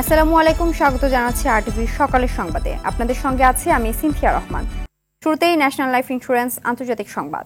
আসসালামু আলাইকুম, স্বাগত জানাচ্ছি আরটিভি সকালের সংবাদে। আপনাদের সঙ্গে আছি আমি সিনথিয়া রহমান। শুরুতেই ন্যাশনাল লাইফ ইন্স্যুরেন্স আন্তর্জাতিক সংবাদ।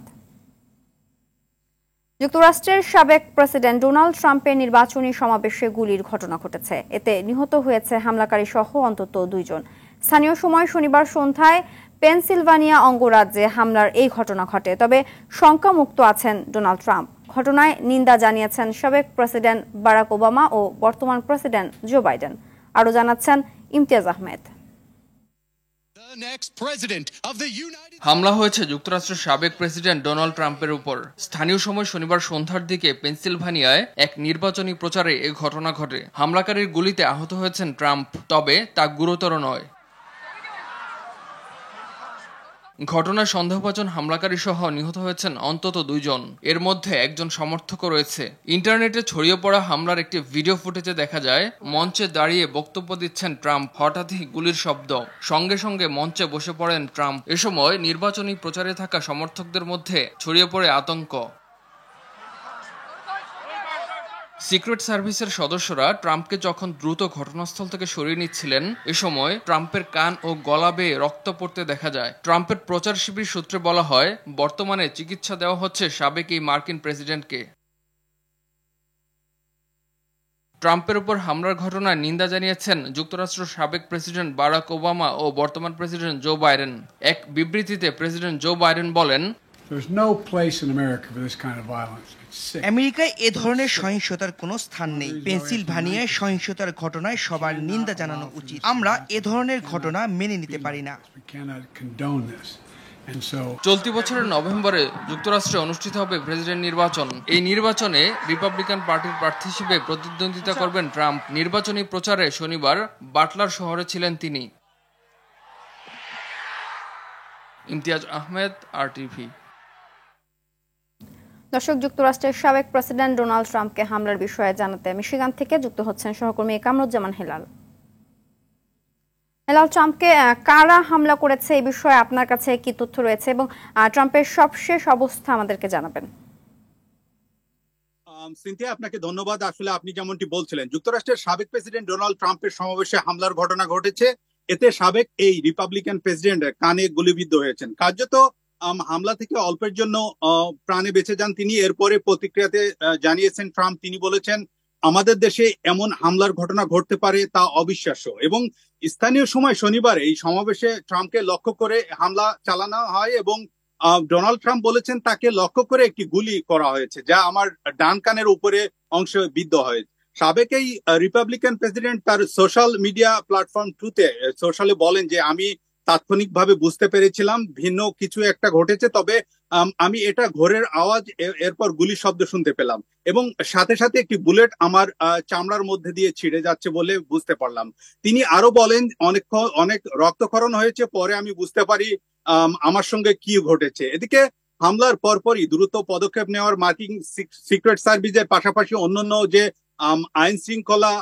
যুক্তরাষ্ট্রের সাবেক প্রেসিডেন্ট ডোনাল্ড ট্রাম্পের নির্বাচনী সমাবেশে গুলির ঘটনা ঘটেছে। এতে নিহত হয়েছে হামলাকারী সহ অন্তত 2 জন। স্থানীয় সময় শনিবার সন্ধ্যায় পেনসিলভানিয়া অঙ্গরাজ্যে হামলার এই ঘটনা ঘটে। তবে শঙ্কামুক্ত আছেন ডোনাল্ড ট্রাম্প। ঘটনায় নিন্দা জানিয়েছেন সাবেক প্রেসিডেন্ট বারাক ওবামা ও বর্তমান প্রেসিডেন্ট জো বাইডেন। আরও জানাচ্ছেন ইমতিয়াজ আহমেদ। হামলা হয়েছে যুক্তরাষ্ট্রের সাবেক প্রেসিডেন্ট ডোনাল্ড ট্রাম্পের উপর। স্থানীয় সময় শনিবার সন্ধ্যার দিকে পেনসিলভানিয়ায় এক নির্বাচনী প্রচারে এ ঘটনা ঘটে। হামলাকারীর গুলিতে আহত হয়েছেন ট্রাম্প, তবে তা গুরুতর নয়। ঘটনায় সন্দেহভাজন হামলাকারী সহ নিহত হয়েছেন অন্তত 2 জন। এর মধ্যে একজন সমর্থকও রয়েছে। ইন্টারনেটে ছড়িয়ে পড়া হামলার একটি ভিডিও ফুটেজে দেখা যায় মঞ্চে দাঁড়িয়ে বক্তব্য দিচ্ছেন ট্রাম্প। হঠাৎই গুলির শব্দ, সঙ্গে সঙ্গে মঞ্চে বসে পড়েন ট্রাম্প। এ সময় নির্বাচনী প্রচারে থাকা সমর্থকদের মধ্যে ছড়িয়ে পড়ে আতঙ্ক। সিক্রেট সার্ভিসের সদস্যরা ট্রাম্পকে যখন দ্রুত ঘটনাস্থল থেকে সরিয়ে নিচ্ছিলেন, এ সময় ট্রাম্পের কান ও গলা বেয়ে রক্ত পড়তে দেখা যায়। ট্রাম্পের প্রচার শিবির সূত্রে বলা হয়, বর্তমানে চিকিৎসা দেওয়া হচ্ছে সাবেক এই মার্কিন প্রেসিডেন্টকে। ট্রাম্পের উপর হামলার ঘটনায় নিন্দা জানিয়েছেন যুক্তরাষ্ট্রের সাবেক প্রেসিডেন্ট বারাক ওবামা ও বর্তমান প্রেসিডেন্ট জো বাইডেন। এক বিবৃতিতে প্রেসিডেন্ট জো বাইডেন বলেন, আমেরিকায় এ ধরনের সহিংসতার কোনো স্থান নেই। পেনসিলভানিয়ায় সহিংসতার ঘটনায় সবার নিন্দা জানানো উচিত। আমরা এ ধরনের ঘটনা মেনে নিতে পারি না। চলতি বছরের নভেম্বরে যুক্তরাষ্ট্রে অনুষ্ঠিত হবে প্রেসিডেন্ট নির্বাচন। এই নির্বাচনে রিপাবলিকান পার্টির প্রার্থী হিসেবে প্রতিদ্বন্দ্বিতা করবেন ট্রাম্প। নির্বাচনী প্রচারে শনিবার বাটলার শহরে ছিলেন তিনি। ইমতিয়াজ আহমেদ, আরটিভি। দর্শক, যুক্তরাষ্ট্রের সাবেক প্রেসিডেন্ট ডোনাল্ড ট্রাম্পকে হামলার বিষয়ে জানাতে মিশিগান থেকে যুক্ত হচ্ছেন সহকর্মী কামরুজ্জামান হেলাল। ট্রাম্পকে কারা হামলা করেছে এই বিষয়ে আপনার কাছে কি তথ্য রয়েছে এবং ট্রাম্পের সবশেষ অবস্থা আমাদেরকে জানাবেন। সিনথিয়া, আপনাকে ধন্যবাদ। আসলে আপনি যেমনটি বলছিলেন, যুক্তরাষ্ট্রের সাবেক প্রেসিডেন্ট ডোনাল্ড ট্রাম্পের সমাবেশে হামলার ঘটনা ঘটেছে। এতে সাবেক এই রিপাবলিকান প্রেসিডেন্ট কানে গুলিবিদ্ধ হয়েছেন। কার্যত হামলা থেকে অল্পের জন্য প্রাণে বেঁচে যান তিনি। এরপরে প্রতিক্রিয়াতে জানিয়েছেন ট্রাম্প, তিনি বলেছেন, আমাদের দেশে এমন হামলার ঘটনা ঘটতে পারে তা অবিশ্বাস্য। এবং স্থানীয় সময় শনিবার এই সমাবেশে ট্রাম্পকে লক্ষ্য করে হামলা চালানো হয় এবং ডোনাল্ড ট্রাম্প বলেছেন তাকে লক্ষ্য করে একটি গুলি করা হয়েছে, যা আমার ডান কানের উপরে অংশে বিদ্ধ হয়েছে। সাবেক এই রিপাবলিকান প্রেসিডেন্ট তার সোশ্যাল মিডিয়া প্ল্যাটফর্ম ট্রুথে সোশ্যালে বলেন যে, আমি তাৎক্ষণিকভাবে বুঝতে পেরেছিলাম ভিন্ন কিছু একটা ঘটেছে, তবে আমি এটা ঘোরের আওয়াজ, এরপর গুলির শব্দ শুনতে পেলাম এবং সাথে সাথে একটি বুলেট আমার চামড়ার মধ্যে দিয়ে ছিঁড়ে যাচ্ছে বলে বুঝতে পারলাম। তিনি আরো বলেন, অনেক রক্তক্ষরণ হয়েছে, পরে আমি বুঝতে পারি আমার সঙ্গে কি ঘটেছে। এদিকে হামলার পরপরই দ্রুত পদক্ষেপ নেওয়ার মার্কিন সিক্রেট সার্ভিসের পাশাপাশি অন্যান্য যে আইন শৃঙ্খলা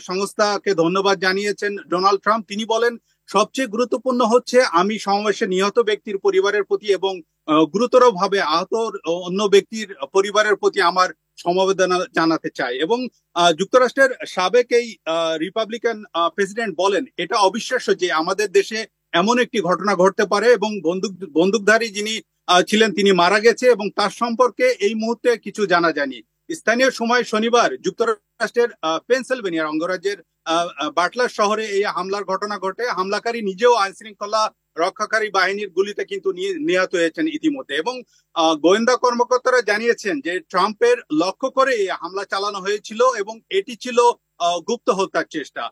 সংস্থাকে ধন্যবাদ জানিয়েছেন ডোনাল্ড ট্রাম্প। তিনি বলেন, সবচেয়ে গুরুত্বপূর্ণ হচ্ছে আমি সমাবেশে নিহত ব্যক্তির পরিবারের প্রতি এবং গুরুতরভাবে আহত অন্য ব্যক্তির পরিবারের প্রতি আমার সমবেদনা জানাতে চাই। এবং যুক্তরাষ্ট্রের সাবেক এই রিপাবলিকান প্রেসিডেন্ট বলেন, এটা অবিশ্বাস্য যে আমাদের দেশে এমন একটি ঘটনা ঘটতে পারে এবং বন্দুকধারী যিনি ছিলেন তিনি মারা গেছে এবং তার সম্পর্কে এই মুহূর্তে কিছু জানা যায়নি। স্থানীয় সময় শনিবার যুক্তরাষ্ট্রের পেনসিলভানিয়ার অঙ্গরাজ্যের বাটলার শহরে এই হামলার ঘটনা ঘটে। হামলাকারী নিজেও আইন শৃঙ্খলা রক্ষাকারী বাহিনীর গুলিতে কিন্তু নিহত হয়েছেন ইতিমধ্যে। এবং গোয়েন্দা কর্মকর্তারা জানিয়েছেন যে ট্রাম্পের লক্ষ্য করে এই হামলা চালানো হয়েছিল এবং এটি ছিল গুপ্ত হত্যার চেষ্টা।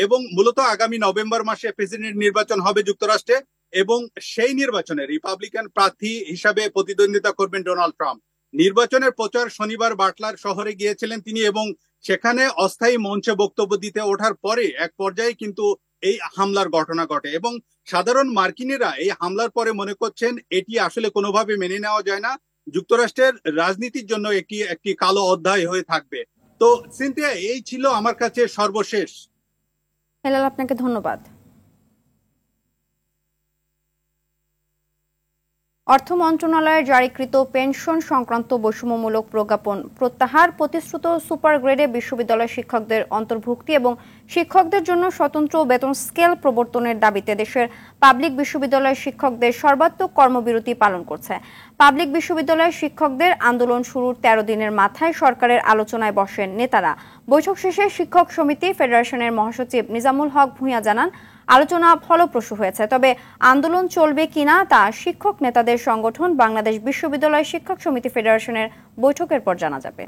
এবং মূলত আগামী নভেম্বর মাসে প্রেসিডেন্ট নির্বাচন হবে যুক্তরাষ্ট্রে এবং সেই নির্বাচনে রিপাবলিকান প্রার্থী হিসাবে প্রতিদ্বন্দ্বিতা করবেন ডোনাল্ড ট্রাম্প। নির্বাচনের প্রচার শনিবার বাটলার শহরে গিয়েছিলেন তিনি এবং সেখানে অস্থায়ী মঞ্চে বক্তব্য দিতে ওঠার পরে এক পর্যায়ে কিন্তু এই হামলার ঘটনা ঘটে এবং সাধারণ মার্কিনীরা এই হামলার পরে মনে করছেন এটি আসলে কোনোভাবে মেনে নেওয়া যায় না, যুক্তরাষ্ট্রের রাজনীতির জন্য একটি কালো অধ্যায় হয়ে থাকবে। তো সিনথিয়া, এই ছিল আমার কাছে সর্বশেষ। হেলাল, আপনাকে ধন্যবাদ। অর্থ মন্ত্রণালয়ের জারিকৃত পেনশন সংক্রান্ত বৈষম্যমূলক প্রজ্ঞাপন প্রত্যাহার, প্রতিশ্রুত সুপার গ্রেডে বিশ্ববিদ্যালয় শিক্ষকদের অন্তর্ভুক্তি এবং শিক্ষকদের জন্য স্বতন্ত্র বেতন স্কেল প্রবর্তনের দাবিতে দেশের পাবলিক বিশ্ববিদ্যালয়ের শিক্ষকদের সর্বাত্মক কর্মবিরতি পালন করছে। পাবলিক বিশ্ববিদ্যালয়ের শিক্ষকদের আন্দোলন শুরুর ১৩ দিনের মাথায় সরকারের আলোচনায় বসেন নেতারা। বৈঠক শেষে শিক্ষক সমিতি ফেডারেশনের মহাসচিব নিজামুল হক ভূঁইয়া জানান, আলোচনা ফলপ্রসূ হয়েছে, তবে আন্দোলন চলবে কিনা তা শিক্ষক নেতাদের সংগঠন বাংলাদেশ বিশ্ববিদ্যালয় শিক্ষক সমিতি ফেডারেশনের বৈঠকের পর জানা যাবে।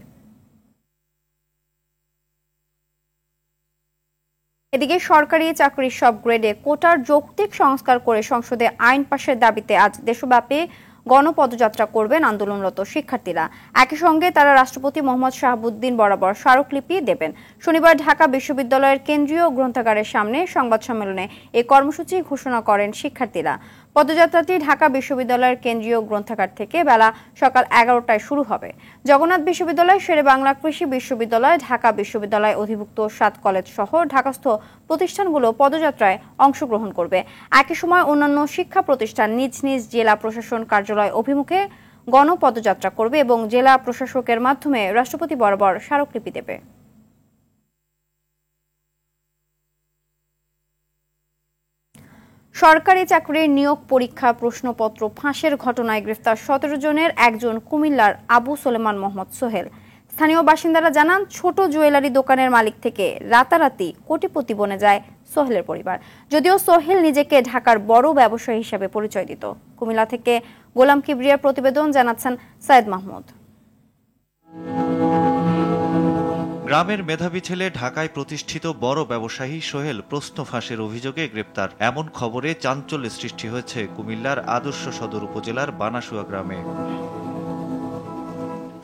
এদিকে সরকারি চাকরির সব গ্রেডে কোটার যৌক্তিক সংস্কার করে সংসদে আইন পাশের দাবিতে আজ দেশব্যাপী গণপদযাত্রা করবেন আন্দোলনরত শিক্ষার্থীরা। একই সঙ্গে তারা রাষ্ট্রপতি মোহাম্মদ শাহাবুদ্দিন বরাবর স্মারকলিপি দেবেন। শনিবার ঢাকা বিশ্ববিদ্যালয়ের কেন্দ্রীয় গ্রন্থাগারের সামনে সংবাদ সম্মেলনে এই কর্মসূচি ঘোষণা করেন শিক্ষার্থীরা। পদযাত্রাটি ঢাকা বিশ্ববিদ্যালয়ের কেন্দ্রীয় গ্রন্থাগার থেকে বেলা সকাল 11টায় শুরু হবে। জগন্নাথ বিশ্ববিদ্যালয়, শেরেবাংলা কৃষি বিশ্ববিদ্যালয়, ঢাকা বিশ্ববিদ্যালয় অধিভুক্ত 7 কলেজ সহ ঢাকাস্থ প্রতিষ্ঠানগুলো পদযাত্রায় অংশগ্রহণ করবে। একই সময় অন্যান্য শিক্ষা প্রতিষ্ঠান নিজ নিজ জেলা প্রশাসন কার্যালয় অভিমুখে গণপদযাত্রা করবে এবং জেলা প্রশাসকের মাধ্যমে রাষ্ট্রপতি বরাবর স্মারকলিপি দেবে। সরকারি চাকরির নিয়োগ পরীক্ষা প্রশ্নপত্র ফাঁসের ঘটনায় গ্রেফতার 17 জনের একজন কুমিল্লার আবু সোলেমান মোহাম্মদ সোহেল। স্থানীয় বাসিন্দারা জানান, ছোট জুয়েলারি দোকানের মালিক থেকে রাতারাতি কোটিপতি বনে যায় সোহেলের পরিবার। যদিও সোহেল নিজেকে ঢাকার বড় ব্যবসায়ী হিসেবে পরিচয় দিত। কুমিল্লা থেকে গোলাম কিবরিয়ার প্রতিবেদন, জানাচ্ছেন সাইদ মাহমুদ। গ্রামের মেধাবী ছেলে ঢাকায় প্রতিষ্ঠিত বড় ব্যবসায়ী সোহেল প্রশ্ন ফাঁসের অভিযোগে গ্রেপ্তার। এমন খবরে চাঞ্চল্যের সৃষ্টি হয়েছে কুমিল্লার আদর্শ সদর উপজেলার বানাসুয়া গ্রামে।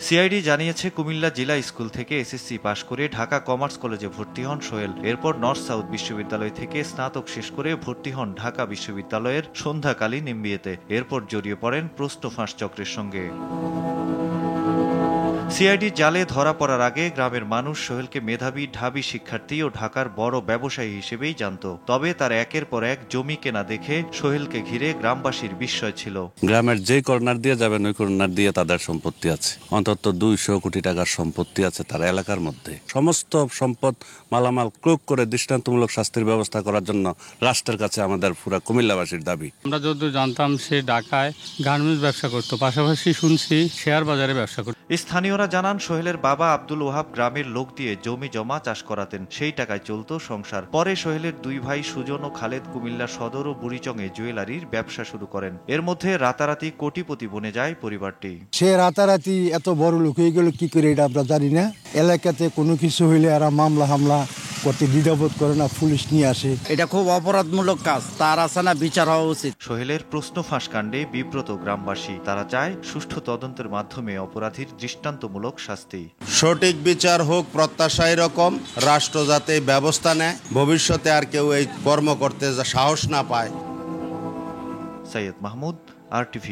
সিআইডি জানিয়েছে, কুমিল্লা জেলা স্কুল থেকে এসএসসি পাশ করে ঢাকা কমার্স কলেজে ভর্তি হন সোহেল। এরপর নর্থ সাউথ বিশ্ববিদ্যালয় থেকে স্নাতক শেষ করে ভর্তি হন ঢাকা বিশ্ববিদ্যালয়ের সন্ধ্যাকালীন এমবিএতে। এরপর জড়িয়ে পড়েন প্রশ্ন ফাঁস চক্রের সঙ্গে। সিআইডি জালে ধরা পড়ার আগে গ্রামের মানুষ সোহেলকে মেধাবী ঢাবি শিক্ষার্থী ও ঢাকার বড় ব্যবসায়ী হিসেবেই জানত। তবে তার একের পর এক জমি কেনা দেখে সোহেলকে ঘিরে গ্রামবাসীর বিস্ময় ছিল। গ্রামের যে কর্নার দিয়ে যাবেন ওই কর্নার দিয়ে তাদের সম্পত্তি আছে, অন্তত 200 কোটি টাকার সম্পত্তি আছে তার এলাকার মধ্যে। সমস্ত সম্পদ মালামাল ক্রোক করে দৃষ্টান্তমূলক শাস্তির ব্যবস্থা করার জন্য রাষ্ট্রের কাছে আমাদের পুরা কুমিল্লাবাসীর দাবি। আমরা যতদূর জানতাম সে ঢাকায় গার্মেন্টস ব্যবসা করতো, পাশাপাশি শুনছি শেয়ার বাজারে ব্যবসা করতো। স্থানীয়রা জানান, সোহেলের বাবা আব্দুল ওহাব গ্রামের লোক দিয়ে জমি জমা চাষ করাতেন, সেই টাকায় চলত সংসার। পরে সোহেলের 2 ভাই সুজন ও খালেদ কুমিল্লা সদর ও বুড়িচংয়ে জুয়েলারির ব্যবসা শুরু করেন। এর মধ্যে রাতারাতি কোটিপতি বনে যায় পরিবারটি। সে রাতারাতি এত বড় লোক হয়ে গেল কি করে এটা আমরা জানি না। এলাকাতে কোনো কিছু হইলে এরা মামলা হামলা করতে দ্বিধাবোধ করে না, পুলিশ নিয়ে আসে। এটা খুব অপরাধমূলক কাজ, তার আছে না বিচার হওয়া উচিত। সোহেলের প্রশ্ন ফাঁস কাণ্ডে বিব্রত গ্রামবাসী। তারা চায় সুষ্ঠু তদন্তের মাধ্যমে অপরাধীর দৃষ্টান্তমূলক শাস্তি। সঠিক বিচার হোক, প্রত্যাশা এরকম, রাষ্ট্র যাতে ব্যবস্থা নেয়, ভবিষ্যতে আর কেউ এই কর্ম করতে সাহস না পায়। সৈয়দ মাহমুদ, RTV।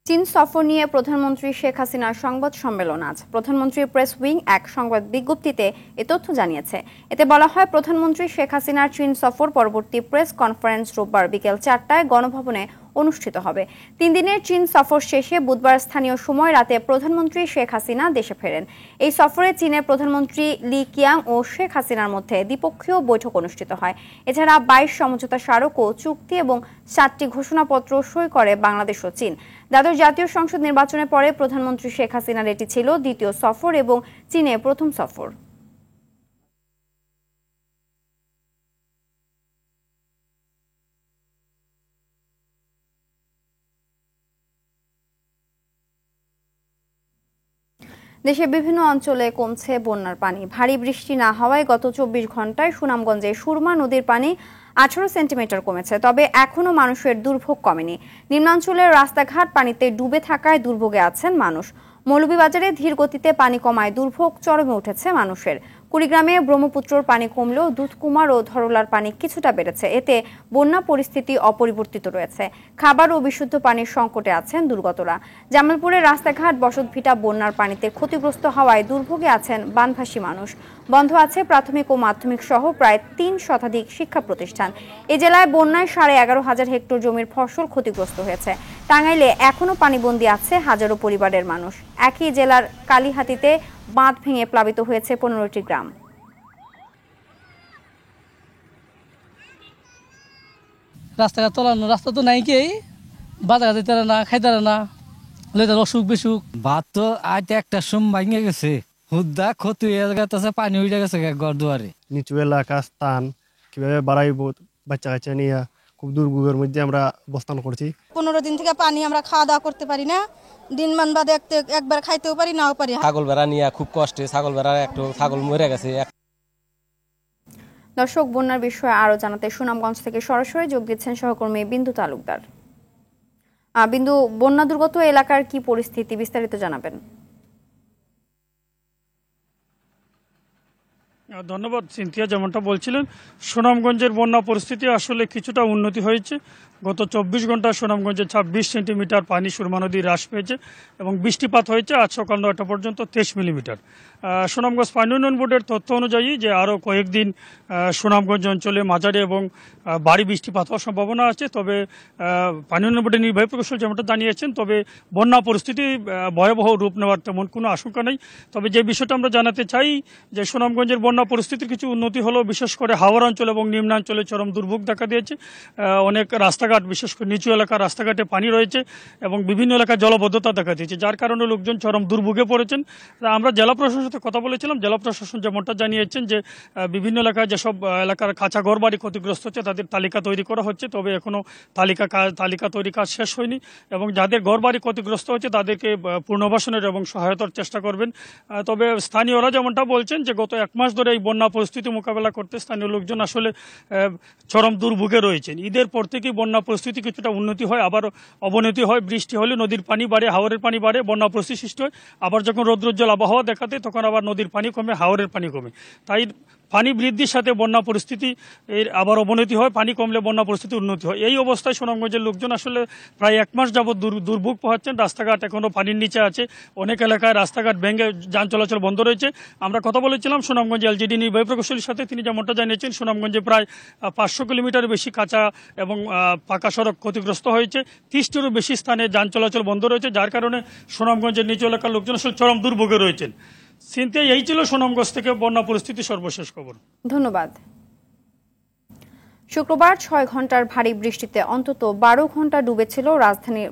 চীন সফর নিয়ে প্রধানমন্ত্রী শেখ হাসিনার সংবাদ সম্মেলন আজ। প্রধানমন্ত্রীর প্রেস উইং এক সংবাদ বিজ্ঞপ্তিতে এ তথ্য জানিয়েছে। এতে বলা হয়, প্রধানমন্ত্রী শেখ হাসিনার চীন সফর পরবর্তী প্রেস কনফারেন্স রোববার বিকেল 4টায় গণভবনে অনুষ্ঠিত হবে। 3 দিনের চীন সফর শেষে বুধবার স্থানীয় সময় রাতে প্রধানমন্ত্রী শেখ হাসিনা দেশে ফেরেন। এই সফরে চীনের প্রধানমন্ত্রী লি কিয়াং ও শেখ হাসিনার মধ্যে দ্বিপক্ষীয় বৈঠক অনুষ্ঠিত হয়। এছাড়া 22 সমঝোতা স্মারক ও চুক্তি এবং 7টি ঘোষণাপত্র সই করে বাংলাদেশ ও চীন। দ্বাদশ জাতীয় সংসদ নির্বাচনের পরে প্রধানমন্ত্রী শেখ হাসিনার এটি ছিল দ্বিতীয় সফর এবং চীনে প্রথম সফর। দেশের বিভিন্ন অঞ্চলে কমছে বন্যার পানি। ভারী বৃষ্টি না হওয়ায় গত 24 ঘন্টায় সুনামগঞ্জে সুরমা নদীর পানি 18 সেন্টিমিটার কমেছে। তবে এখনও মানুষের দুর্ভোগ কমেনি। নিম্নাঞ্চলের রাস্তাঘাট পানিতে ডুবে থাকায় দুর্ভোগে আছেন মানুষ। মৌলভীবাজারে ধীর গতিতে পানি কমায় দুর্ভোগ চরমে উঠেছে মানুষের। কুড়িগ্রামে ব্রহ্মপুত্রর পানি কমলেও দুধকুমার ও ধরলার পানি কিছুটা বেড়েছে। এতে বন্যা পরিস্থিতি অপরিবর্তিত রয়েছে। খাবার ও বিশুদ্ধ পানির সংকটে আছেন দুর্গতরা। জামালপুরের রাস্তাঘাট বসতভিটা বন্যার পানিতে ক্ষতিগ্রস্ত হওয়ায় দুর্ভোগে আছেন বানভাসী মানুষ। বন্ধ আছে প্রাথমিক ও মাধ্যমিক সহ প্রায় ৩ শতাধিক শিক্ষা প্রতিষ্ঠান। এ জেলায় বন্যায় ১১,৫০০ হেক্টর জমির ফসল ক্ষতিগ্রস্ত হয়েছে। টাঙ্গাইলে এখনো পানিবন্দী আছে হাজারো পরিবারের মানুষ। একই জেলার কালিহাতীতে বাঁধ ভেঙে প্লাবিত হয়েছে ১৫টি গ্রাম। রাস্তাঘাট চলানো রাস্তা তো নাই, কি বাজার যেতে না, খাইতে না, অসুখ বিসুখ। ভাত তো আজ একটা সোম ভাঙে গেছে, হুদ্দা ক্ষতি হয়ে গেছে, পানি উঠে গেছে ঘর দুয়ারে। নিচু এলাকা স্থান কিভাবে বাড়াইব, বাচ্চা কাচ্চা নিয়ে খুব দুর্ভোগের মধ্যে আমরা অবস্থান করছি। 15 দিন থেকে পানি আমরা খাওয়া দাওয়া করতে পারি না, দিন মান বাদে একবার খাইতেও পারি নাও পারি। ছাগল ভেড়া নিয়ে খুব কষ্টে, ছাগল ভেড়া একটু ছাগল মরে গেছে। দর্শক, বন্যার বিষয়ে আরো জানাতে সুনামগঞ্জ থেকে সরাসরি যোগ দিচ্ছেন সহকর্মী বিন্দু তালুকদার। বিন্দু, বন্যা দুর্গত এলাকার কি পরিস্থিতি বিস্তারিত জানাবেন? ধন্যবাদ সিনথিয়া। যেমনটা বলছিলেন, সুনামগঞ্জের বন্যা পরিস্থিতি আসলে কিছুটা উন্নতি হয়েছে। গত 24 ঘন্টায় সুনামগঞ্জে 26 সেন্টিমিটার পানি সুরমা নদী হ্রাস পেয়েছে এবং বৃষ্টিপাত হয়েছে আজ সকাল 9টা পর্যন্ত 23 মিলিমিটার। সুনামগঞ্জ পানি উন্নয়ন বোর্ডের তথ্য অনুযায়ী যে আরও কয়েকদিন সুনামগঞ্জ অঞ্চলে মাঝারি এবং ভারী বৃষ্টিপাত হওয়ার সম্ভাবনা আছে। তবে পানি উন্নয়ন বোর্ডের নির্বাহী প্রকৌশলী যেমনটা জানিয়েছেন, তবে বন্যা পরিস্থিতি ভয়াবহ রূপ নেওয়ার তেমন কোনো আশঙ্কা নেই। তবে যে বিষয়টা আমরা জানাতে চাই যে সুনামগঞ্জের বন্যা পরিস্থিতির কিছু উন্নতি হলো। বিশেষ করে হাওড় অঞ্চল এবং নিম্নাঞ্চলে চরম দুর্ভোগ দেখা দিয়েছে। অনেক রাস্তাঘাট, বিশেষ করে নিচু এলাকার রাস্তাঘাটে পানি রয়েছে এবং বিভিন্ন এলাকায় জলবদ্ধতা দেখা দিয়েছে, যার কারণে লোকজন চরম দুর্ভোগে পড়েছেন। আমরা জেলা প্রশাসনের সাথে কথা বলেছিলাম। জেলা প্রশাসন যেমনটা জানিয়েছেন যে বিভিন্ন এলাকায় যেসব এলাকার কাঁচা ঘরবাড়ি ক্ষতিগ্রস্ত হচ্ছে তাদের তালিকা তৈরি করা হচ্ছে। তবে এখনও তালিকা তৈরি কাজ শেষ হয়নি এবং যাদের ঘরবাড়ি ক্ষতিগ্রস্ত হচ্ছে তাদেরকে পুনর্বাসনের এবং সহায়তার চেষ্টা করবেন। তবে স্থানীয়রা যেমনটা বলছেন যে গত 1 মাস ধরে এই বন্যা পরিস্থিতি মোকাবেলা করতে স্থানীয় লোকজন আসলে চরম দুর্ভোগে রয়েছেন। ঈদের পর থেকেই বন্যা পরিস্থিতি কিছুটা উন্নতি হয়, আবার অবনতি হয়। বৃষ্টি হলে নদীর পানি বাড়ে, হাওরের পানি বাড়ে, বন্যা পরিস্থিতি সৃষ্টি হয়। আবার যখন রৌদ্রোজ্জ্বল আবহাওয়া দেখা দেয় তখন আবার নদীর পানি কমে, হাওরের পানি কমে। তাই পানি বৃদ্ধির সাথে বন্যা পরিস্থিতি এর আবার অবনতি হয়, পানি কমলে বন্যা পরিস্থিতি উন্নতি হয়। এই অবস্থায় সুনামগঞ্জের লোকজন আসলে প্রায় 1 মাস যাবৎ দুর্ভোগ পোহাচ্ছেন। রাস্তাঘাট এখনও পানির নিচে আছে, অনেক এলাকায় রাস্তাঘাট ভেঙে যান চলাচল বন্ধ রয়েছে। আমরা কথা বলেছিলাম সুনামগঞ্জ এলজিডি নির্বাহী প্রকৌশলীর সাথে, তিনি যেমনটা জানিয়েছেন সুনামগঞ্জে প্রায় 500 কিলোমিটারের বেশি কাঁচা এবং পাকা সড়ক ক্ষতিগ্রস্ত হয়েছে। 30টিরও বেশি স্থানে যান চলাচল বন্ধ রয়েছে, যার কারণে সুনামগঞ্জের নিচু এলাকার লোকজন আসলে চরম দুর্ভোগে রয়েছেন। সিনথিয়া, এই ছিল সুনামগঞ্জ থেকে বন্যা পরিস্থিতি সর্বশেষ খবর। ধন্যবাদ। শুক্রবার 6 ঘন্টার ভারী বৃষ্টিতে অন্তত 12 ঘন্টা ডুবেছিল রাজধানীর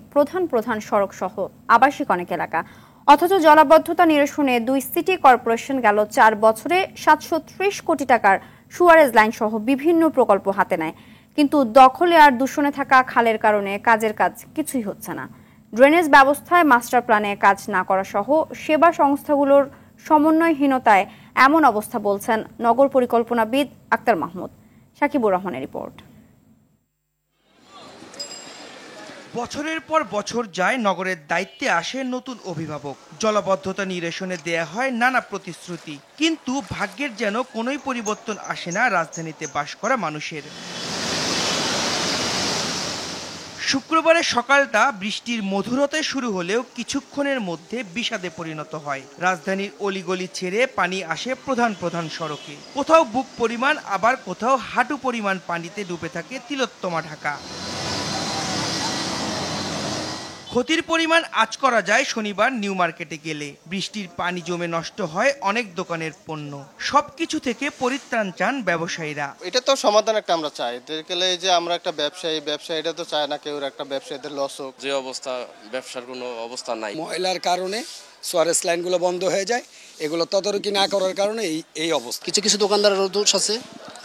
প্রধান সড়ক সহ আবাসিক অনেক এলাকা। অথচ জলাবদ্ধতা নিরসনে 2 সিটি কর্পোরেশন গেল 4 বছরে 730 কোটি টাকার সুয়ারেজ লাইন সহ বিভিন্ন প্রকল্প হাতে নেয়। কিন্তু দখলে আর দূষণে থাকা খালের কারণে কাজের কাজ কিছুই হচ্ছে না। ড্রেনেজ ব্যবস্থায় মাস্টার প্ল্যানে কাজ না করা সহ সেবা সংস্থাগুলোর সমন্বয়হীনতায় এমন অবস্থা বলছেন নগর পরিকল্পনাবিদ আক্তার মাহমুদ। সাকিবুর রহমানের রিপোর্ট। বছরের পর বছর যায়, নগরের দায়িত্বে আসে নতুন অভিভাবক। জলাবদ্ধতা নিরসনে দেয়া হয় নানা প্রতিশ্রুতি, কিন্তু ভাগ্যের যেন কোনোই পরিবর্তন আসে না রাজধানীতে বাস করা মানুষের। শুক্রবারের সকালটা বৃষ্টির মধুরতায় শুরু হলেও কিছুক্ষণের মধ্যে বিষাদে পরিণত হয়। রাজধানীর অলিগলি ছেড়ে পানি আসে প্রধান সড়কে। কোথাও বুক পরিমাণ, আবার কোথাও হাঁটু পরিমাণ পানিতে ডুবে থাকে তিলোত্তমা ঢাকা। ক্ষতির পরিমাণ আঁচ করা যায় শনিবার নিউ মার্কেটে গেলে। বৃষ্টির পানি জমে নষ্ট হয় অনেক দোকানের পণ্য। সবকিছু থেকে পরিত্রাণ চান ব্যবসায়ীরা। এটা তো সমাধান একটা আমরা চাই, গেলে যে আমরা একটা ব্যবসায়ীরা তো চায় না কেউ একটা ব্যবসায়ীদের লস হোক। যে অবস্থা, ব্যবসার কোনো অবস্থা নাই। ময়লার কারণে সোয়ারেজ লাইনগুলো বন্ধ হয়ে যায়, এগুলো তদারকি না করার কারণে এই অবস্থা। কিছু দোকানদারেরও দোষ আছে,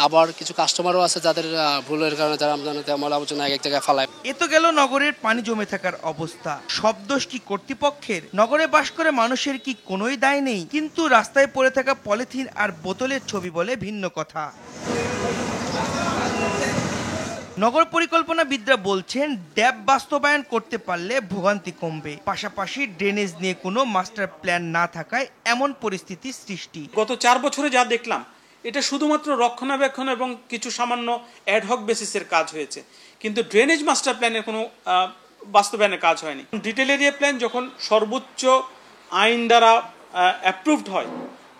আবার কিছু কাস্টমারও আছে যাদের ভুলের কারণে যারা ময়লা আবর্জনা এক জায়গায় ফালায়। এ তো গেল নগরের পানি জমে থাকার অবস্থা। সব দোষ কি কর্তৃপক্ষের? নগরে বাস করে মানুষের কি কোনোই দায় নেই? কিন্তু রাস্তায় পড়ে থাকা পলিথিন আর বোতলের ছবি বলে ভিন্ন কথা। নগর পরিকল্পনাবিদরা বলছেন ড্যাব বাস্তবায়ন করতে পারলে ভোগান্তি কমবে, পাশাপাশি ড্রেনেজ নিয়ে কোনো মাস্টার প্ল্যান না থাকায় এমন পরিস্থিতি সৃষ্টি। গত 4 বছরে যা দেখলাম এটা শুধুমাত্র রক্ষণাবেক্ষণ এবং কিছু সামান্য অ্যাডহক বেসিসের কাজ হয়েছে, কিন্তু ড্রেনেজ মাস্টার প্ল্যানের কোনো বাস্তবায়নের কাজ হয়নি। ডিটেল এরিয়া প্ল্যান যখন সর্বোচ্চ আইন দ্বারা অ্যাপ্রুভড হয়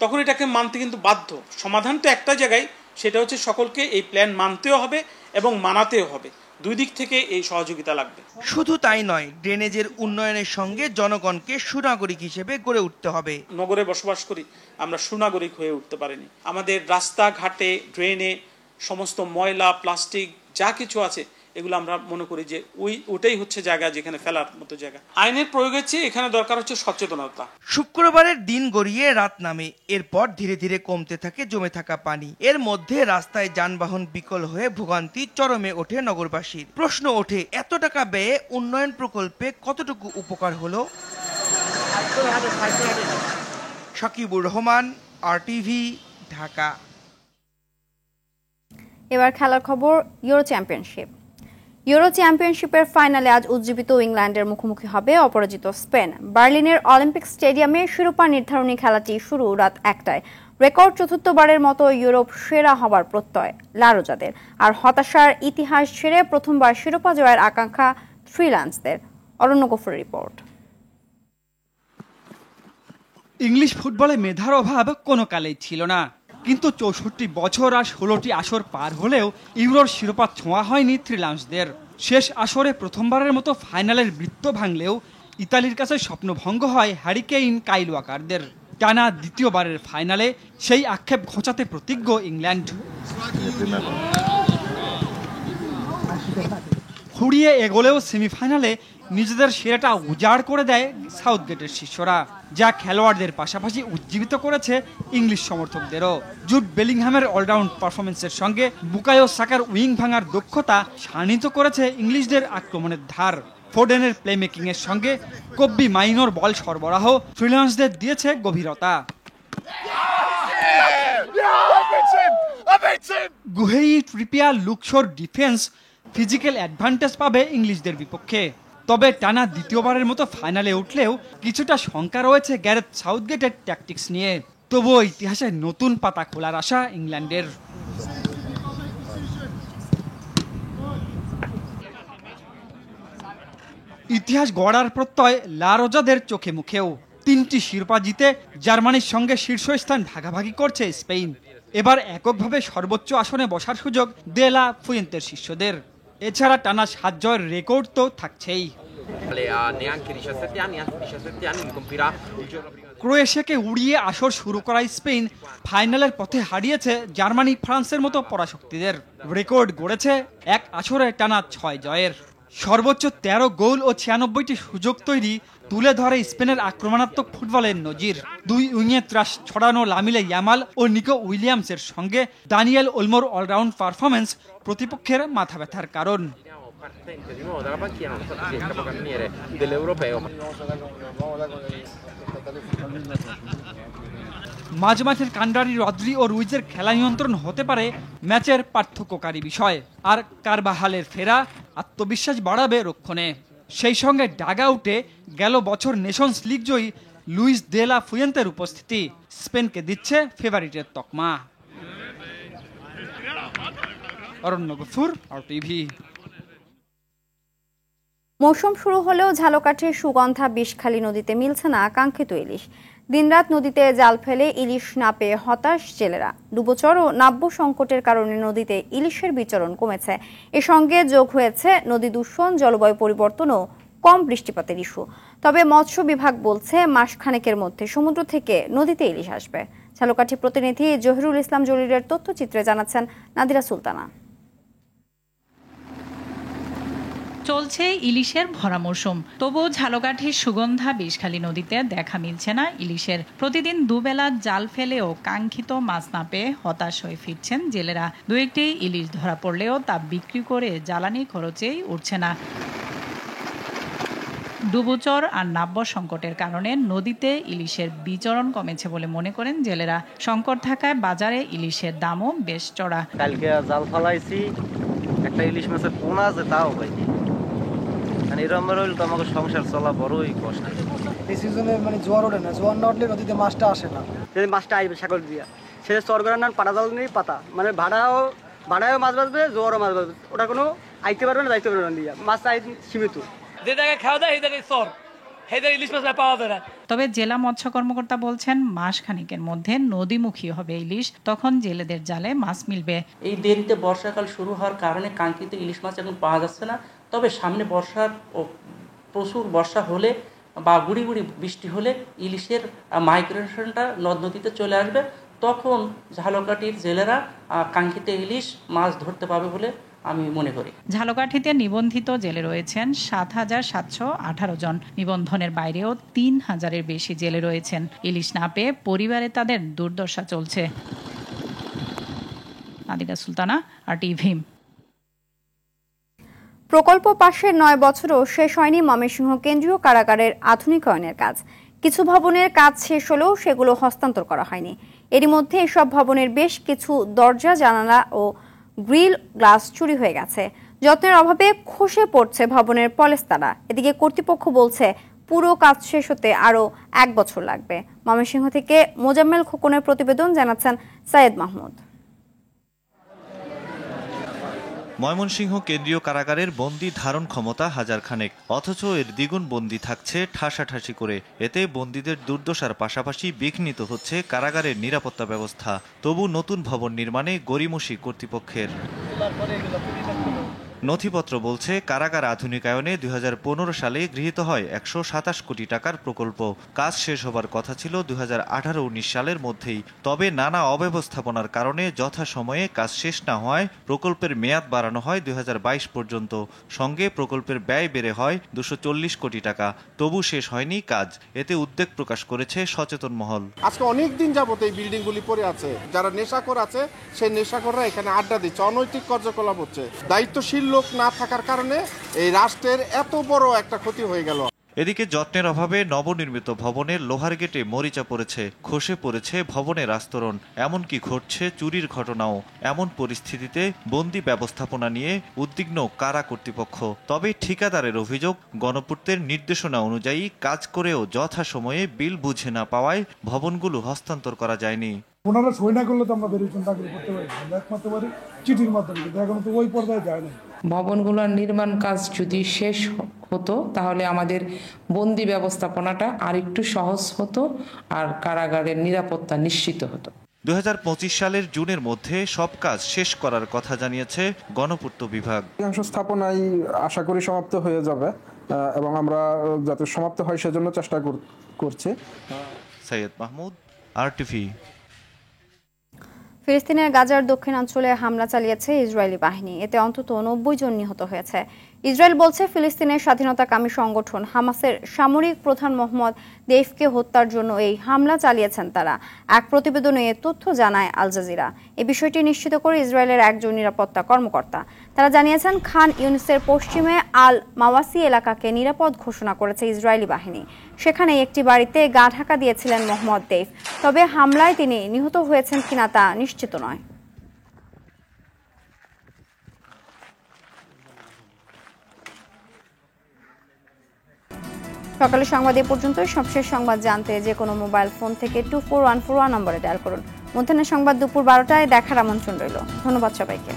তখন এটাকে মানতে কিন্তু বাধ্য। সমাধান তো একটা জায়গায়, সেটা হচ্ছে সকলকে এই প্ল্যান মানতেও হবে এবং মানাতেও হবে, দুই দিক থেকে এই সহযোগিতা লাগবে। শুধু তাই নয়, ড্রেনেজের উন্নয়নের সঙ্গে জনগণকে সুনাগরিক হিসেবে গড়ে উঠতে হবে। নগরে বসবাস করি, আমরা সুনাগরিক হয়ে উঠতে পারিনি। আমাদের রাস্তাঘাটে, ড্রেনে সমস্ত ময়লা, প্লাস্টিক যা কিছু আছে এগুলো আমরা মনে করি যে ওটাই হচ্ছে জায়গা যেখানে ফেলার মতো জায়গা। আইনের প্রয়োগের চেয়ে এখানে দরকার হচ্ছে সচেতনতা। শুক্রবারের দিন গড়িয়ে রাত নামে, এরপর ধীরে ধীরে কমতে থাকে জমে থাকা পানি। এর মধ্যে রাস্তায় যানবাহন বিকল হয়ে ভোগান্তি চরমে ওঠে নগরবাসীর। প্রশ্ন ওঠে, এত টাকা ব্যয়ে উন্নয়ন প্রকল্পে কতটুকু উপকার হলো? সাকিবুর রহমান, RTV, ঢাকা। এবার খেলার খবর। ইউরো চ্যাম্পিয়নশিপের ফাইনালে আজ উজ্জীবিত ইংল্যান্ডের মুখোমুখি হবে অপরাজিত স্পেন। বার্লিনের অলিম্পিক স্টেডিয়ামে শিরোপা নির্ধারণী খেলাটি শুরু রাত 1টায়। রেকর্ড চতুর্থবারের মতো ইউরোপ সেরা হবার প্রত্যয় লা রোজাদের, আর হতাশার ইতিহাস ছেড়ে প্রথমবার শিরোপা জয়ের আকাঙ্ক্ষা ফ্রিল্যান্সদের। অরণ্য গফুরের রিপোর্ট। ইংলিশ ফুটবলে মেধার অভাব কোনো কালেই ছিল না, কিন্তু 64 বছর আর 16টি আসর পার হলেও ইউরোর শিরোপা ছোঁয়া হয়নি থ্রিলান্সদের। শেষ আসরে প্রথমবারের মতো ফাইনালের বৃত্ত ভাঙলেও ইতালির কাছে স্বপ্নভঙ্গ হয় হ্যারি কেইন, কাইল ওয়াকারদের। টানা দ্বিতীয়বারের ফাইনালে সেই আক্ষেপ ঘোচাতে প্রতিজ্ঞ ইংল্যান্ড। খুঁড়িয়ে এগোলেও সেমিফাইনালে নিজেদের সেরাটা উজাড় করে দেয় সাউথগেটের শিষ্যরা, যা খেলোয়াড়দের পাশাপাশি উজ্জীবিত করেছে ইংলিশ সমর্থকদেরও। জুড বেলিংহামের অলরাউন্ড পারফরমেন্সের সঙ্গে বুকায়ো সাকার উইং ভাঙার দক্ষতা শানিত করেছে ইংলিশদের আক্রমণের ধার। ফোডেনের প্লেমেকিং এর সঙ্গে কব্বি মাইনোর বল সরবরাহ ফ্রিল্যান্সদের দিয়েছে গভীরতা। গুহেই, ট্রিপিয়ার, লুকশোর ডিফেন্স ফিজিক্যাল অ্যাডভান্টেজ পাবে ইংলিশদের বিপক্ষে। তবে টানা দ্বিতীয়বারের মতো ফাইনালে উঠলেও কিছুটা শঙ্কা রয়েছে গ্যারেথ সাউথগেটের ট্যাকটিক্স নিয়ে। তবুও ইতিহাসে নতুন পাতা খোলার আশা ইংল্যান্ডের। ইতিহাস গড়ার প্রত্যয় লা রোজাদের চোখে মুখেও। 3টি শিরোপা জিতে জার্মানির সঙ্গে শীর্ষস্থান ভাগাভাগি করছে স্পেন। এবার এককভাবে সর্বোচ্চ আসনে বসার সুযোগ দে লা ফুয়েন্তের শিষ্যদের। এছাড়া টানা 7 জয়ের রেকর্ড তো থাকছেই। ক্রোয়েশিয়াকে উড়িয়ে আসর শুরু করায় স্পেন ফাইনালের পথে হারিয়েছে জার্মানি, ফ্রান্সের মতো পরাশক্তিদের। রেকর্ড গড়েছে এক আসরে টানা 6 জয়ের। সর্বোচ্চ 13 গোল ও 96টি সুযোগ তৈরি তুলে ধরে স্পেনের আক্রমণাত্মক ফুটবলের নজির। 2 উইংয়ে ত্রাস ছড়ানো লামিলে ইয়ামাল ও নিকো উইলিয়ামসের সঙ্গে দানিয়েল ওলমোর অলরাউন্ড পারফরমেন্স প্রতিপক্ষের মাথা ব্যথার কারণ। মাঝমাঠের কান্ডারি, রদ্রি ও রুইজের খেলা নিয়ন্ত্রণ হতে পারে ম্যাচের পার্থক্যকারী বিষয়, আর কারবাহালের ফেরা আত্মবিশ্বাস বাড়াবে রক্ষণে। সেই সঙ্গে ডাগ আউটে গেল বছর নেশনস লিগ জয়ী লুইস দে লা ফুয়েন্তের উপস্থিতি স্পেনকে দিচ্ছে ফেভারিটের তকমা। অরণ্য গফুর, RTV। মৌসুম শুরু হলেও ঝালকাঠির সুগন্ধা বিষখালী নদীতে মিলছে না কাঙ্ক্ষিত ইলিশ। দিনরাত নদীতে জাল ফেলে ইলিশ না পেয়ে হতাশ জেলেরা। ডুবোচর ও নাব্য সংকটের কারণে নদীতে ইলিশের বিচরণ কমেছে। এর সঙ্গে যোগ হয়েছে নদী দূষণ, জলবায়ু পরিবর্তন ও কম বৃষ্টিপাতের ইস্যু। তবে মৎস্য বিভাগ বলছে মাসখানেকের মধ্যে সমুদ্র থেকে নদীতে ইলিশ আসবে। ঝালকাঠি প্রতিনিধি জহিরুল ইসলাম জলিলের তথ্যচিত্রে জানাচ্ছেন নাদিরা সুলতানা। চলছে ইলিশের ভরা মৌসুম, তবুও ঝালকাঠির সুগন্ধা বিষখালী নদীতে দেখা মিলছে না ইলিশের। প্রতিদিন দুবেলা জাল ফেলেও কাঙ্ক্ষিত মাছ না পেয়ে হতাশ হয়ে ফিরছেন জেলেরা। 2-1টি ইলিশ ধরা পড়লেও তা বিক্রি করে জ্বালানি খরচেই উঠছে না। ডুবোচর আর নাব্য সংকটের কারণে নদীতে ইলিশের বিচরণ কমেছে বলে মনে করেন জেলেরা। সংকট থাকায় বাজারে ইলিশের দামও বেশ চড়া। কালকে জাল ফলাইছি একটা ইলিশ মাছের পোনা আছে তাও ভাই, মানে এরকম হইলে তো আমাকে সংসার চলা বড়ই কষ্ট। এই সিজনে মানে জোয়ার ওঠে না, জোয়ার না উঠলে নদীতে মাছটা আসে না। যদি মাছটা আসবে সাগর দিয়া, সে চর করার না পাটা জাল নেই পাতা, মানে ভাড়াও মাছ বাঁচবে, জোয়ারও মাছ বাঁচবে, ওটা কোনো আইতে পারবে না যাইতে পারবে না দিয়া, মাছ সীমিত। যে জায়গায় খাওয়া যায় সেই জায়গায় চর, সেই জায়গায় ইলিশ মাছ পাওয়া যায় না। তবে জেলা মৎস্য কর্মকর্তা বলছেন মাস খানিকের মধ্যে নদীমুখী হবে ইলিশ, তখন জেলেদের জালে মাছ মিলবে। এই দেরিতে বর্ষাকাল শুরু হওয়ার কারণে কাঙ্ক্ষিত ইলিশ মাছ এখন পাওয়া যাচ্ছে না। তবে সামনে প্রচুর বর্ষা হলে বা গুড়ি গুড়ি বৃষ্টি হলে ইলিশের মাইগ্রেশনটা নদ নদীতে চলে আসবে, তখন ঝালকাঠির জেলেরা কাঙ্ক্ষিত ইলিশ মাছ ধরতে পাবে বলে আমি মনে করি। ঝালকাঠিতে নিবন্ধিত জেলে রয়েছেন ৭,৭১৮ জন। নিবন্ধনের বাইরেও ৩,০০০-এর বেশি জেলে রয়েছেন। ইলিশ না পেয়ে পরিবারে তাদের দুর্দশা চলছে। আদিকা সুলতানা, RTV। প্রকল্প পাশের ৯ বছরও শেষ হয়নি ময়মনসিংহ কেন্দ্রীয় কারাগারের আধুনিকায়নের কাজ। কিছু ভবনের কাজ শেষ হলেও সেগুলো হস্তান্তর করা হয়নি। এরই মধ্যে এসব ভবনের বেশ কিছু দরজা, জানালা ও গ্রিল গ্লাস চুরি হয়ে গেছে। যত্নের অভাবে খসে পড়ছে ভবনের পলেস্তারা। এদিকে কর্তৃপক্ষ বলছে পুরো কাজ শেষ হতে আরও 1 বছর লাগবে। ময়মনসিংহ থেকে মোজাম্মেল খোকনের প্রতিবেদন, জানাচ্ছেন সাইয়েদ মাহমুদ। ময়মনসিংহ কেন্দ্রীয় কারাগারের বন্দি ধারণ ক্ষমতা 1000 খানেক, অথচ এর দ্বিগুণ বন্দি থাকছে ঠাসাঠাসি করে। এতে বন্দীদের দুর্দশার পাশাপাশি বিঘ্নিত হচ্ছে কারাগারের নিরাপত্তা ব্যবস্থা। তবু নতুন ভবন নির্মাণে গড়িমসি কর্তৃপক্ষের। নথিপত্র বলছে কারাগার আধুনিকায়নে 2015 সালে গৃহীত হয় 127 কোটি টাকার প্রকল্প। কাজ শেষ হবার কথা ছিল 2018-19 সালের মধ্যেই। তবে নানা অব্যবস্থাপনার কারণে যথাসময়ে কাজ শেষ না হওয়ায় প্রকল্পের মেয়াদ বাড়ানো হয় 2022 পর্যন্ত। সঙ্গে প্রকল্পের ব্যয় বেড়ে হয় 240 কোটি টাকা। তবু শেষ হয়নি কাজ। এতে উদ্বেগ প্রকাশ করেছে সচেতন মহল। আজকে অনেক দিন যাবত এই বিল্ডিংগুলি পড়ে আছে, যারা নেশাখোর আছে সেই নেশাখোররা এখানে আড্ডা দিচ্ছে, অনৈতিক কার্যকলাপ হচ্ছে। দায়িত্বশীল লোক না থাকার কারণে এই রাষ্ট্রের এত বড় একটা ক্ষতি হয়ে গেল। এদিকে যত্নের অভাবে নবনির্মিত ভবনের লোহার গেটে মরিচা পড়েছে, খসে পড়েছে ভবনের আস্তরণ, এমনকি ঘটছে চুরির ঘটনাও। এমন পরিস্থিতিতে বন্দি ব্যবস্থাপনা নিয়ে উদ্বিগ্ন কারা কর্তৃপক্ষ। তবে ঠিকাদারের অভিযোগ, গণপূর্তের নির্দেশনা অনুযায়ী কাজ করেও যথাসময়ে বিল বুঝে না পাওয়ায় ভবনগুলো হস্তান্তর করা যায়নি। ওনারা সই না করলে তো আমরা বেরিয়ে চাকরি করতে পারি, একমাত্র পারি চিঠির মাধ্যমে, কিন্তু এখন তো ওই পর্যায়ে যায় না। ভবনগুলোর নির্মাণ কাজ যদি শেষ হতো তাহলে আমাদের বন্দি ব্যবস্থাপনাটা আরেকটু সহজ হতো আর কারাগারের নিরাপত্তা নিশ্চিত হতো। 2025 সালের জুনের মধ্যে সব কাজ শেষ করার কথা জানিয়েছে গণপূর্ত বিভাগ। অধিকাংশ স্থাপনাই আশা করি সমাপ্ত হয়ে যাবে এবং আমরা যাতে সমাপ্ত হয় সেজন্য চেষ্টা করছি। সাইয়েদ মাহমুদ, RTV। ফিলিস্তিনের গাজার দক্ষিণাঞ্চলে হামলা চালিয়েছে ইসরায়েলি বাহিনী। এতে অন্তত 90 জন নিহত হয়েছে। ইসরায়েল বলছে ফিলিস্তিনের স্বাধীনতাকামী সংগঠন হামাসের সামরিক প্রধান মোহাম্মদ দেইফকে হত্যার জন্য এই হামলা চালিয়েছেন তারা। এক প্রতিবেদনে এ তথ্য জানায় আল জাজিরা। এই বিষয়টি নিশ্চিত করে ইসরায়েলের একজন নিরাপত্তা কর্মকর্তা। তারা জানিয়েছেন খান ইউনিসের পশ্চিমে আল মাওয়াসি এলাকাকে নিরাপদ ঘোষণা করেছে ইসরায়েলি বাহিনী। সেখানে একটি বাড়িতে গা ঢাকা দিয়েছিলেন মোহাম্মদ দেইফ। তবে হামলায় তিনি নিহত হয়েছেন কিনা তা নিশ্চিত নয়। সকালের সংবাদ এ পর্যন্তই। সবশেষ সংবাদ জানতে যে কোনো মোবাইল ফোন থেকে 24141 নম্বরে ডায়াল করুন। মধ্যাহ্নের সংবাদ দুপুর 12টায় দেখার আমন্ত্রণ রইল। ধন্যবাদ সবাইকে।